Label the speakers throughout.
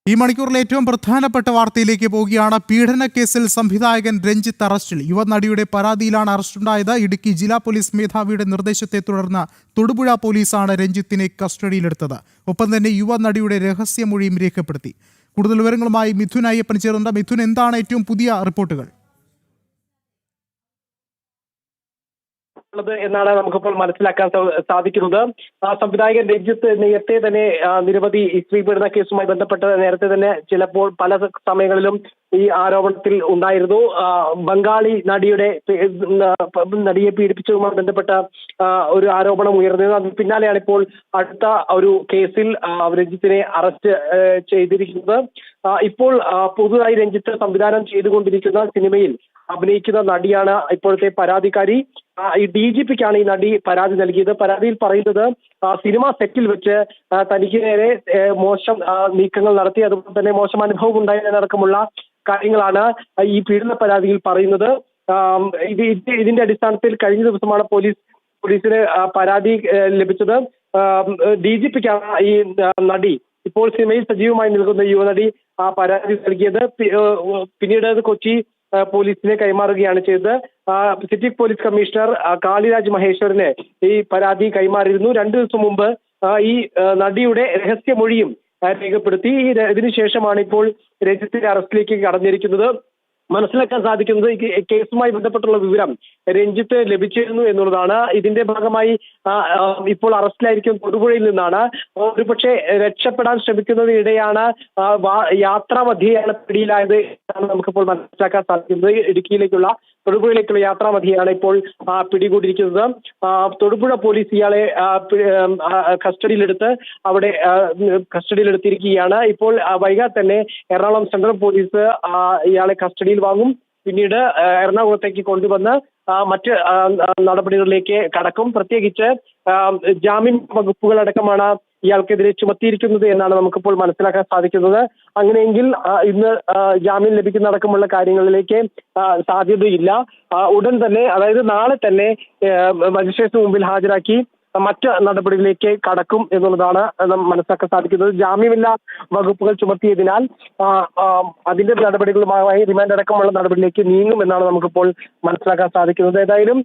Speaker 1: ഈ മണിക്കൂറിലെ ഏറ്റവും പ്രധാനപ്പെട്ട വാർത്തയിലേക്ക് പോവുകയാണ്. പീഡന കേസിൽ സംവിധായകൻ രഞ്ജിത്ത് അറസ്റ്റിൽ. യുവനടിയുടെ പരാതിയിലാണ് അറസ്റ്റുണ്ടായത്. ഇടുക്കി ജില്ലാ പോലീസ് മേധാവിയുടെ നിർദ്ദേശത്തെ തുടർന്ന് തൊടുപുഴ പോലീസാണ് രഞ്ജിത്തിനെ കസ്റ്റഡിയിലെടുത്തത്. ഒപ്പം തന്നെ യുവനടിയുടെ രഹസ്യമൊഴിയും രേഖപ്പെടുത്തി. കൂടുതൽ വിവരങ്ങളുമായി മിഥുൻ അയ്യപ്പൻ ചേർന്നുണ്ട്. മിഥുൻ, എന്താണ് ഏറ്റവും പുതിയ റിപ്പോർട്ടുകൾ?
Speaker 2: എന്നാണ് നമുക്കിപ്പോൾ മനസ്സിലാക്കാൻ സാധിക്കുന്നത്. സംവിധായകൻ രഞ്ജിത്ത് നേരത്തെ തന്നെ നിരവധി സ്ത്രീ പീഡന കേസുമായി ബന്ധപ്പെട്ട് നേരത്തെ തന്നെ ചിലപ്പോൾ പല സമയങ്ങളിലും ഈ ആരോപണത്തിൽ ഉണ്ടായിരുന്നു. ബംഗാളി നടിയെ പീഡിപ്പിച്ചതുമായി ബന്ധപ്പെട്ട ഒരു ആരോപണം ഉയർന്നത്. അതിന് പിന്നാലെയാണ് ഇപ്പോൾ അടുത്ത ഒരു കേസിൽ രഞ്ജിത്തിനെ അറസ്റ്റ് ചെയ്തിരിക്കുന്നത്. ഇപ്പോൾ പുതുതായി രഞ്ജിത്ത് സംവിധാനം ചെയ്തുകൊണ്ടിരിക്കുന്ന സിനിമയിൽ അഭിനയിക്കുന്ന നടിയാണ് ഇപ്പോഴത്തെ പരാതിക്കാരി. ഈ DGPക്കാണ് ഈ നടി പരാതി നൽകിയത്. പരാതിയിൽ പറയുന്നത് സിനിമാ സെറ്റിൽ വെച്ച് തനിക്ക് നേരെ മോശം നീക്കങ്ങൾ നടത്തി, അതുപോലെ തന്നെ മോശം അനുഭവം ഉണ്ടായതടക്കമുള്ള കാര്യങ്ങളാണ് ഈ പീഡന പരാതിയിൽ പറയുന്നത്. ഇതിന്റെ അടിസ്ഥാനത്തിൽ കഴിഞ്ഞ ദിവസമാണ് പോലീസിന് പരാതി ലഭിച്ചത്. DGPക്കാണ് ഈ നടി, ഇപ്പോൾ സിനിമയിൽ സജീവമായി നിൽക്കുന്ന യുവനടി പരാതി നൽകിയത്. പിന്നീട് അത് കൊച്ചി പോലീസിനെ കൈമാറുകയാണ് ചെയ്തത്. സിറ്റി പോലീസ് കമ്മീഷണർ കാളിരാജ് മഹേശ്വരന് ഈ പരാതി കൈമാറിയിരുന്നു. 2 ദിവസം മുമ്പ് ഈ നടിയുടെ രഹസ്യമൊഴിയും രേഖപ്പെടുത്തി. ഇതിനുശേഷമാണ് ഇപ്പോൾ രഞ്ജിത്തിന്റെ അറസ്റ്റിലേക്ക് കടന്നിരിക്കുന്നത്. മനസ്സിലാക്കാൻ സാധിക്കുന്നത് ഈ കേസുമായി ബന്ധപ്പെട്ടുള്ള വിവരം രഞ്ജിത്ത് ലഭിച്ചിരുന്നു എന്നുള്ളതാണ്. ഇതിന്റെ ഭാഗമായി ഇപ്പോൾ അറസ്റ്റിലായിരിക്കും തൊടുപുഴയിൽ നിന്നാണ്. ഒരുപക്ഷെ രക്ഷപ്പെടാൻ ശ്രമിക്കുന്നതിനിടെയാണ് യാത്രാമധ്യയാണ് പിടിയിലായത് എന്നാണ് നമുക്കിപ്പോൾ മനസ്സിലാക്കാൻ സാധിക്കുന്നത്. തൊടുപുഴയിലേക്കുള്ള യാത്രാമധ്യയാണ് ഇപ്പോൾ പിടികൂടിയിരിക്കുന്നത്. തൊടുപുഴ പോലീസ് ഇയാളെ കസ്റ്റഡിയിലെടുത്തിരിക്കുകയാണ്. ഇപ്പോൾ വൈകാതെ തന്നെ എറണാകുളം സെൻട്രൽ പോലീസ് ഇയാളെ കസ്റ്റഡിയിൽ വാങ്ങും. പിന്നീട് എറണാകുളത്തേക്ക് കൊണ്ടുവന്ന് മറ്റ് നടപടികളിലേക്ക് കടക്കും. പ്രത്യേകിച്ച് ജാമ്യം വകുപ്പുകളടക്കമാണ് ഇയാൾക്കെതിരെ ചുമത്തിയിരിക്കുന്നത് എന്നാണ് നമുക്കിപ്പോൾ മനസ്സിലാക്കാൻ സാധിക്കുന്നത്. അങ്ങനെയെങ്കിൽ ഇന്ന് ജാമ്യം ലഭിക്കുന്നതടക്കമുള്ള കാര്യങ്ങളിലേക്ക് സാധ്യതയില്ല. ഉടൻ തന്നെ, അതായത് നാളെ തന്നെ മജിസ്ട്രേറ്റിന് മുമ്പിൽ ഹാജരാക്കി മറ്റ് നടപടികളിലേക്ക് കടക്കും എന്നുള്ളതാണ് മനസ്സിലാക്കാൻ സാധിക്കുന്നത്. ജാമ്യമില്ലാ വകുപ്പുകൾ ചുമത്തിയതിനാൽ അതിന്റെ നടപടികളുമായി റിമാൻഡ് അടക്കമുള്ള നടപടിയിലേക്ക് നീങ്ങും എന്നാണ് നമുക്കിപ്പോൾ മനസ്സിലാക്കാൻ സാധിക്കുന്നത്. ഏതായാലും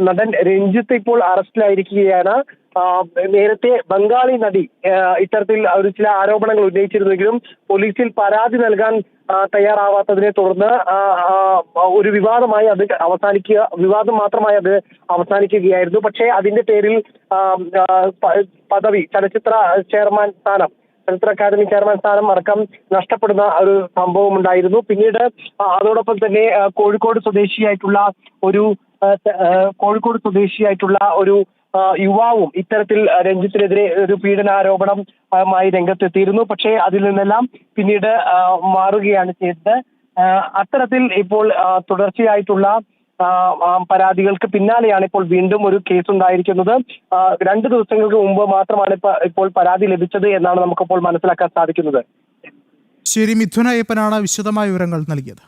Speaker 2: നടൻ രഞ്ജിത്ത് ഇപ്പോൾ അറസ്റ്റിലായിരിക്കുകയാണ്. നേരത്തെ ബംഗാളി നടി ഇത്തരത്തിൽ ചില ആരോപണങ്ങൾ ഉന്നയിച്ചിരുന്നെങ്കിലും പോലീസിൽ പരാതി നൽകാൻ തയ്യാറാവാത്തതിനെ തുടർന്ന് ഒരു വിവാദം മാത്രമായി അത് അവസാനിക്കുകയായിരുന്നു. പക്ഷേ അതിന്റെ പേരിൽ പദവി, ചലച്ചിത്ര അക്കാദമി ചെയർമാൻ സ്ഥാനം അടക്കം നഷ്ടപ്പെടുന്ന ഒരു സംഭവം ഉണ്ടായിരുന്നു. പിന്നീട് അതോടൊപ്പം തന്നെ കോഴിക്കോട് സ്വദേശിയായിട്ടുള്ള ഒരു യുവാവും ഇത്തരത്തിൽ രഞ്ജിത്തിനെതിരെ ഒരു പീഡനാരോപണമായി രംഗത്തെത്തിയിരുന്നു. പക്ഷേ അതിൽ നിന്നെല്ലാം പിന്നീട് മാറുകയാണ് ചെയ്തത്. അത്തരത്തിൽ ഇപ്പോൾ തുടർച്ചയായിട്ടുള്ള പരാതികൾക്ക് പിന്നാലെയാണ് ഇപ്പോൾ വീണ്ടും ഒരു കേസ് ഉണ്ടായിരിക്കുന്നത്. 2 ദിവസങ്ങൾക്ക് മുമ്പ് മാത്രമാണ് ഇപ്പോൾ പരാതി ലഭിച്ചത് എന്നാണ് നമുക്കിപ്പോൾ മനസ്സിലാക്കാൻ സാധിക്കുന്നത്.
Speaker 1: ശരി, മിഥുൻ അയ്യപ്പനാണ് വിശദമായ വിവരങ്ങൾ നൽകിയത്.